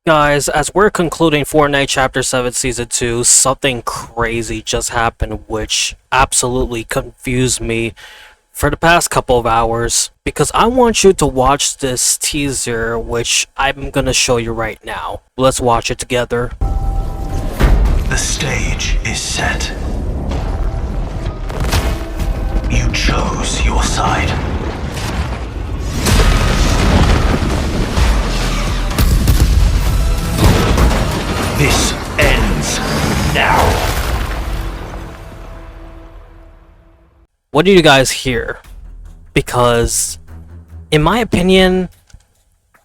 Guys, as we're concluding Fortnite Chapter 7 Season 2, something crazy just happened which absolutely confused me for the past couple of hours. Because I want you to watch this teaser which I'm gonna show you right now. Let's watch it together. The stage is set. You chose your side. This ends now. What do you guys hear? Because, in my opinion,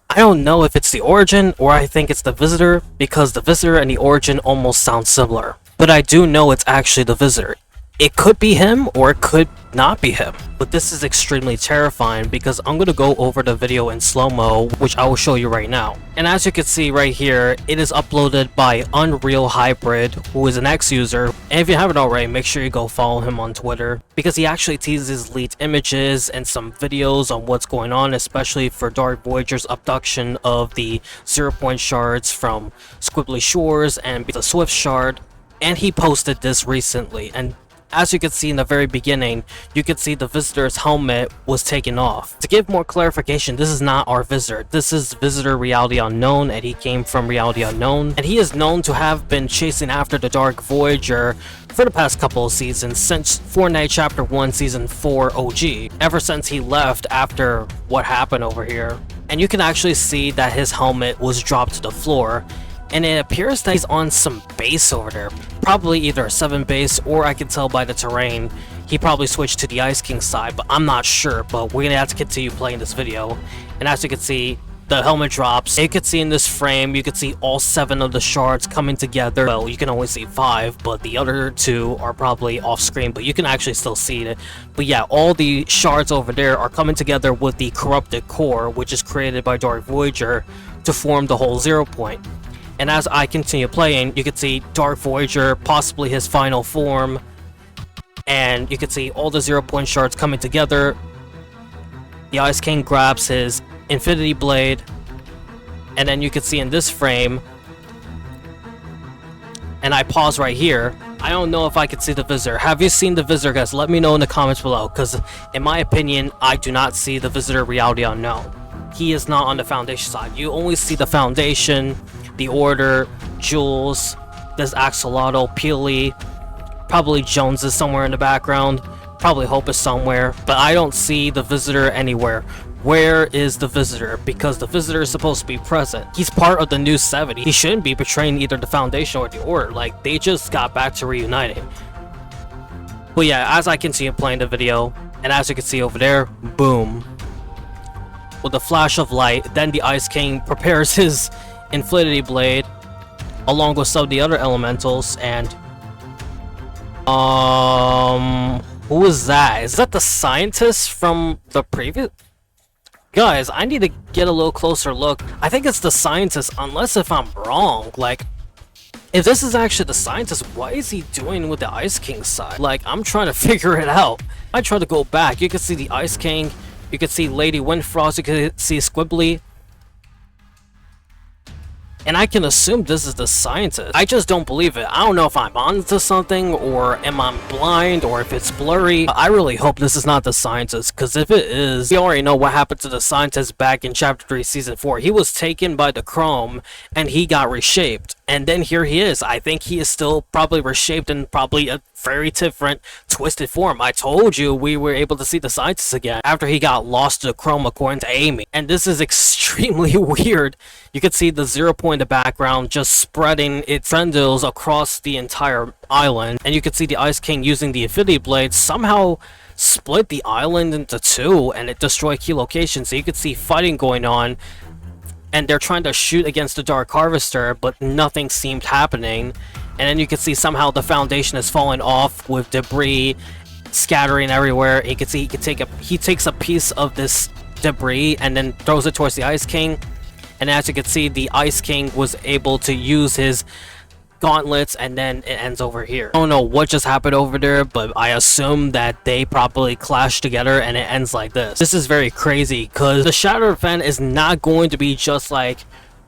I don't know if it's the Origin or I think it's the Visitor, because the Visitor and the Origin almost sound similar. But I do know it's actually the Visitor. It could be him or it could not be him. But this is extremely terrifying because I'm going to go over the video in slow-mo, which I will show you right now. And as you can see right here, it is uploaded by Unreal Hybrid, who is an ex-user. And if you haven't already, make sure you go follow him on Twitter, because he actually teases leaked images and some videos on what's going on, especially for Dark Voyager's abduction of the 0-point shards from Squibbly Shores and the Swift shard. And he posted this recently, and as you can see in the very beginning, you can see the Visitor's helmet was taken off. To give more clarification, this is not our Visitor. This is Visitor Reality Unknown, and he came from Reality Unknown. And he is known to have been chasing after the Dark Voyager for the past couple of seasons, since Fortnite Chapter 1 Season 4 OG. Ever since he left after what happened over here. And you can actually see that his helmet was dropped to the floor. And it appears that he's on some base over there. Probably either a 7 base, or I can tell by the terrain, he probably switched to the Ice King side, but I'm not sure. But we're gonna have to continue playing this video. And as you can see, the helmet drops. You can see in this frame, you can see all 7 of the shards coming together. Well, you can only see 5, but the other 2 are probably off screen, but you can actually still see it. But yeah, all the shards over there are coming together with the corrupted core, which is created by Dark Voyager to form the whole 0-point. And as I continue playing, you can see Dark Voyager, possibly his final form, and you can see all the 0-point shards coming together. The Ice King grabs his Infinity Blade, and then you can see in this frame, and I pause right here, I don't know if I can see the Visitor. Have you seen the Visitor, guys? Let me know in the comments below, because in my opinion, I do not see the Visitor Reality Unknown. He is not on the Foundation side. You only see the Foundation, the Order, Jules, there's Axolotl, Peely, probably Jones is somewhere in the background, probably Hope is somewhere, but I don't see the Visitor anywhere. Where is the Visitor? Because the Visitor is supposed to be present. He's part of the new 70. He shouldn't be betraying either the Foundation or the Order. Like, they just got back to reuniting. But yeah, as I continue playing the video, and as you can see over there, boom. With a flash of light, then the Ice King prepares his Infinity Blade along with some of the other elementals, and who is that? Is that the scientist from the previous? Guys, I need to get a little closer look. I think it's the scientist, unless if I'm wrong. Like, if this is actually the scientist, what is he doing with the Ice King side? Like, I'm trying to figure it out. I try to go back. You can see the Ice King, you can see Lady Windfrost, you can see Squibbly. And I can assume this is the scientist. I just don't believe it. I don't know if I'm onto something, or am I blind, or if it's blurry. I really hope this is not the scientist, because if it is, we already know what happened to the scientist back in Chapter 3, Season 4. He was taken by the Chrome, and he got reshaped. And then here he is. I think he is still probably reshaped in probably a very different, twisted form. I told you we were able to see the scientist again after he got lost to the Chrome, according to Amy. And this is extremely weird. You can see the 0-point in the background just spreading its tendrils across the entire island. And you can see the Ice King using the Infinity Blade somehow split the island into 2, and it destroyed key locations. So you can see fighting going on, and they're trying to shoot against the Dark Harvester, but nothing seemed happening. And then you can see somehow the Foundation is falling off with debris scattering everywhere. You can see he takes a piece of this debris and then throws it towards the Ice King. And as you can see, the Ice King was able to use his gauntlets, and then it ends over here. I don't know what just happened over there, but I assume that they probably clashed together and it ends like this. This is very crazy, because the Shatter event is not going to be just like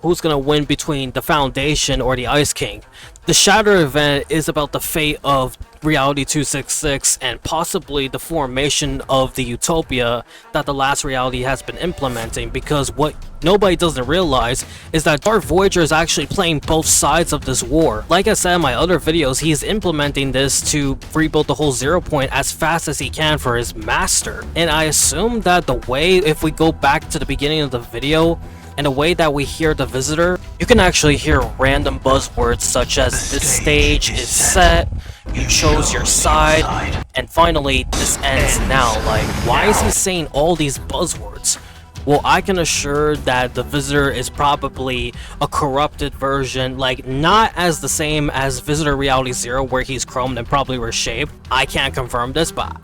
who's gonna win between the Foundation or the Ice King. The Shatter event is about the fate of Reality 266 and possibly the formation of the utopia that the last reality has been implementing, because what nobody doesn't realize is that Dark Voyager is actually playing both sides of this war. Like I said in my other videos, he is implementing this to rebuild the whole 0 point as fast as he can for his master. And I assume that the way, if we go back to the beginning of the video, and the way that we hear the visitor, you can actually hear random buzzwords such as "this stage is set," "you chose your side," and finally, "this ends now." Like, why is he saying all these buzzwords? Well, I can assure that the visitor is probably a corrupted version, like not as the same as Visitor Reality 0 where he's chromed and probably reshaped. I can't confirm this, but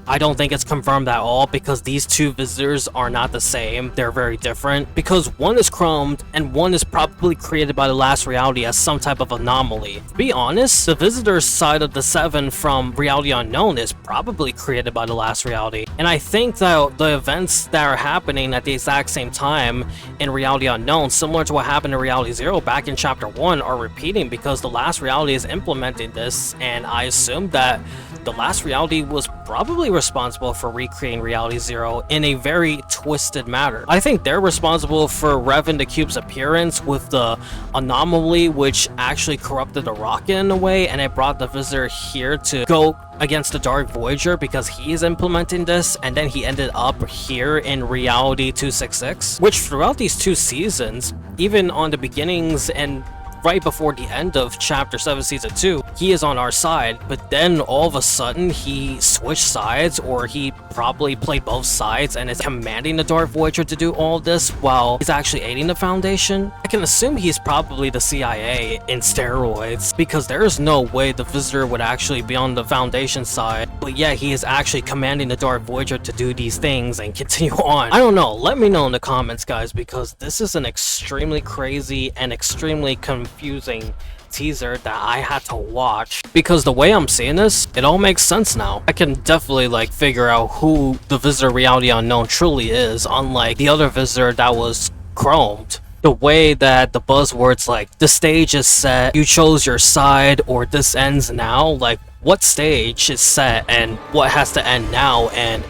I don't think it's confirmed at all, because these two visitors are not the same. They're very different, because one is chromed and one is probably created by the last reality as some type of anomaly. To be honest, the visitor's side of the 7 from Reality Unknown is probably created by the last reality. And I think that the events that are happening at the exact same time in Reality Unknown, similar to what happened in Reality 0 back in Chapter 1, are repeating because the last reality is implementing this, and I assume that the last reality was probably responsible for recreating Reality 0 in a very twisted manner. I think they're responsible for Revan the Cube's appearance with the anomaly, which actually corrupted the rocket in a way, and it brought the visitor here to go against the Dark Voyager because he is implementing this, and then he ended up here in Reality 266, which throughout these 2 seasons, even on the beginnings and right before the end of Chapter 7 Season 2, he is on our side, but then all of a sudden he switched sides, or he probably played both sides and is commanding the Dark Voyager to do all this while he's actually aiding the Foundation. I can assume he's probably the CIA in steroids, because there is no way the visitor would actually be on the Foundation side, but yeah, he is actually commanding the Dark Voyager to do these things and continue on. I don't know, let me know in the comments, guys, because this is an extremely crazy and extremely confusing teaser that I had to watch, because the way I'm seeing this, it all makes sense now. I can definitely like figure out who the Visitor Reality Unknown truly is, unlike the other visitor that was chromed. The way that the buzzwords like "the stage is set," "you chose your side," or "this ends now," like what stage is set and what has to end now, and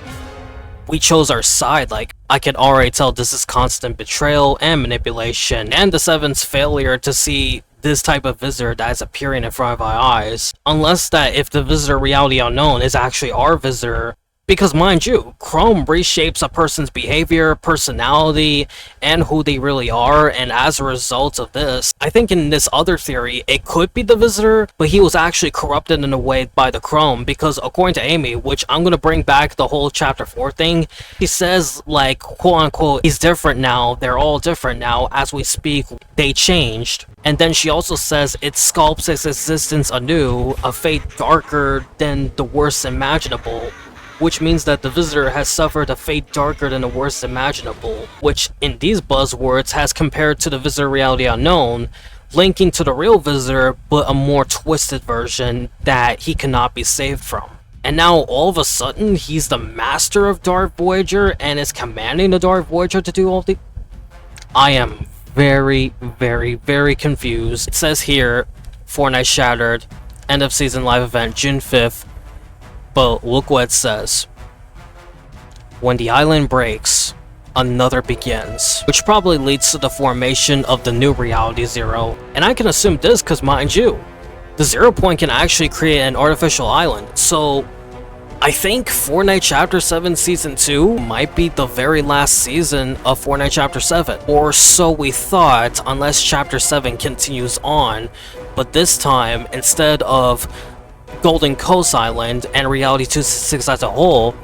we chose our side. Like, I can already tell this is constant betrayal and manipulation, and the 7's failure to see this type of visitor that is appearing in front of our eyes. Unless that if the Visitor Reality Unknown is actually our visitor, because mind you, Chrome reshapes a person's behavior, personality, and who they really are, and as a result of this, I think in this other theory, it could be the visitor, but he was actually corrupted in a way by the Chrome, because according to Amy, which I'm gonna bring back the whole Chapter 4 thing, he says, like, quote-unquote, he's different now, they're all different now, as we speak, they changed. And then she also says it sculpts its existence anew, a fate darker than the worst imaginable, which means that the visitor has suffered a fate darker than the worst imaginable, which in these buzzwords has compared to the Visitor Reality Unknown, linking to the real visitor, but a more twisted version that he cannot be saved from. And now all of a sudden he's the master of Dark Voyager and is commanding the Dark Voyager to do all the... I am very, very, very confused. It says here, Fortnite Shattered, end of season live event, June 5th. But look what it says. When the island breaks, another begins. Which probably leads to the formation of the new Reality 0. And I can assume this because, mind you, the 0 point can actually create an artificial island. So I think Fortnite Chapter 7 Season 2 might be the very last season of Fortnite Chapter 7. Or so we thought, unless Chapter 7 continues on. But this time, instead of Golden Coast Island and Reality 266 as a whole,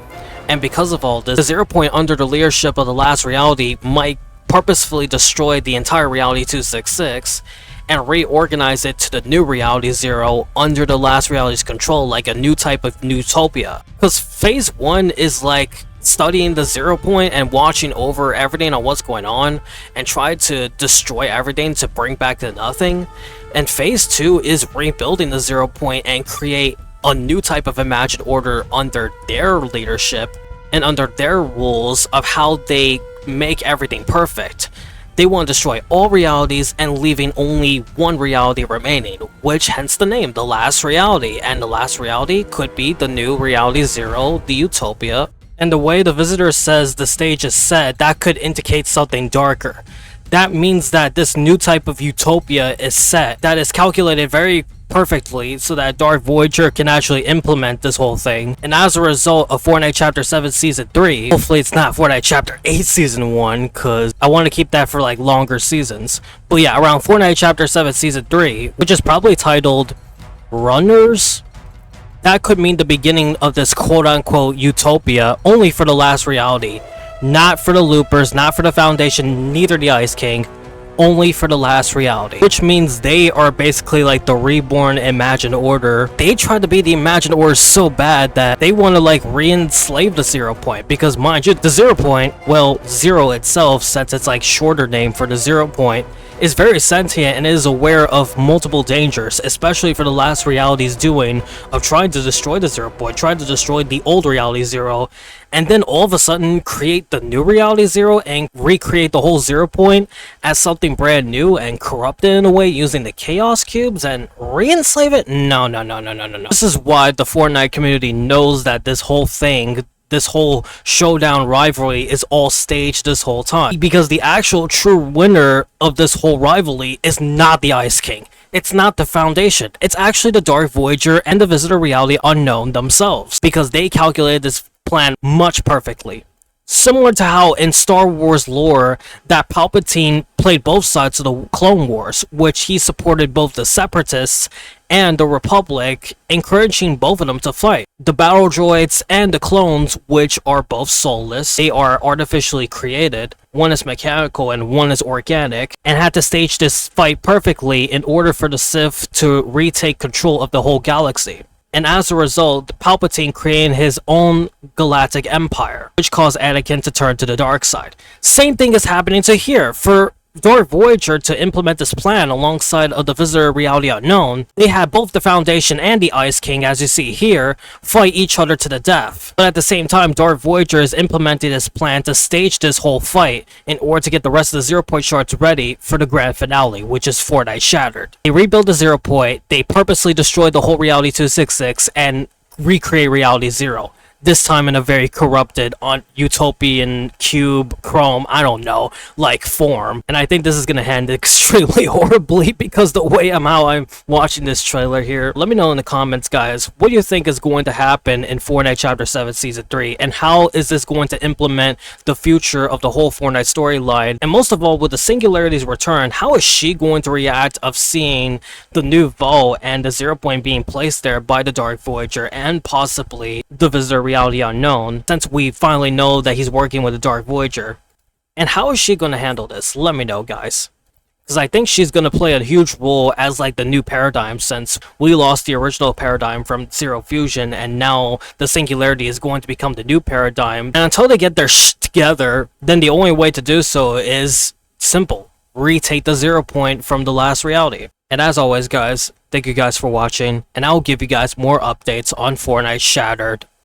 and because of all this, the 0 point under the leadership of the last reality might purposefully destroy the entire Reality 266 and reorganize it to the new Reality 0 under the last reality's control, like a new type of utopia. Because Phase 1 is like studying the 0 point and watching over everything on what's going on and try to destroy everything to bring back to nothing. And Phase 2 is rebuilding the 0 point and create a new type of imagined order under their leadership and under their rules of how they make everything perfect. They want to destroy all realities and leaving only one reality remaining, which hence the name, the last reality. And the last reality could be the new reality zero, the utopia. And the way the visitor says the stage is set, that could indicate something darker. That means that this new type of utopia is set, that is calculated very perfectly so that Dark Voyager can actually implement this whole thing. And as a result of Fortnite Chapter 7 Season 3, hopefully it's not Fortnite Chapter 8 Season 1, because I want to keep that for like longer seasons. But yeah, around Fortnite Chapter 7 Season 3, which is probably titled Runners, that could mean the beginning of this quote-unquote utopia only for the last reality. Not for the loopers, not for the Foundation, neither the Ice King, only for the last reality. Which means they are basically like the reborn Imagined Order. They tried to be the Imagined Order so bad that they want to like re-enslave the 0 Point. Because mind you, the 0 Point, well, Zero itself, since it's like shorter name for the 0 Point, is very sentient and is aware of multiple dangers, especially for the last reality's doing of trying to destroy the 0 Point, trying to destroy the old reality 0, and then all of a sudden create the new reality 0 and recreate the whole 0 Point as something brand new and corrupted in a way using the chaos cubes and re-enslave it? No. This is why the Fortnite community knows that this whole thing, this whole showdown rivalry is all staged this whole time. Because the actual true winner of this whole rivalry is not the Ice King. It's not the Foundation. It's actually the Dark Voyager and the Visitor Reality Unknown themselves. Because they calculated this plan much perfectly. Similar to how in Star Wars lore that Palpatine played both sides of the Clone Wars, which he supported both the Separatists and the Republic, encouraging both of them to fight. The battle droids and the clones, which are both soulless, they are artificially created. One is mechanical and one is organic, and had to stage this fight perfectly in order for the Sith to retake control of the whole galaxy. And as a result, Palpatine created his own galactic empire, which caused Anakin to turn to the dark side. Same thing is happening to here. For Dark Voyager to implement this plan alongside of the Visitor Reality Unknown, they had both the Foundation and the Ice King, as you see here, fight each other to the death. But at the same time, Dark Voyager is implementing this plan to stage this whole fight in order to get the rest of the 0 Point shards ready for the grand finale, which is Fortnite Shattered. They rebuild the 0 Point, they purposely destroy the whole Reality 266, and recreate Reality 0. This time in a very corrupted, on utopian, cube, chrome, I don't know, like form. And I think this is gonna end extremely horribly because the way I'm watching this trailer here. Let me know in the comments, guys, what do you think is going to happen in Fortnite Chapter 7 Season 3? And how is this going to implement the future of the whole Fortnite storyline? And most of all, with the Singularity's return, how is she going to react of seeing the new Vo and the 0 Point being placed there by the Dark Voyager and possibly the Visitor Reality Unknown, since we finally know that he's working with the Dark Voyager? And how is she going to handle this? Let me know, guys. Because I think she's going to play a huge role as like the new paradigm, since we lost the original paradigm from Zero Fusion and now the Singularity is going to become the new paradigm. And until they get their together, then the only way to do so is simple. Retake the 0 Point from the last reality. And as always, guys, thank you guys for watching, and I'll give you guys more updates on Fortnite Shattered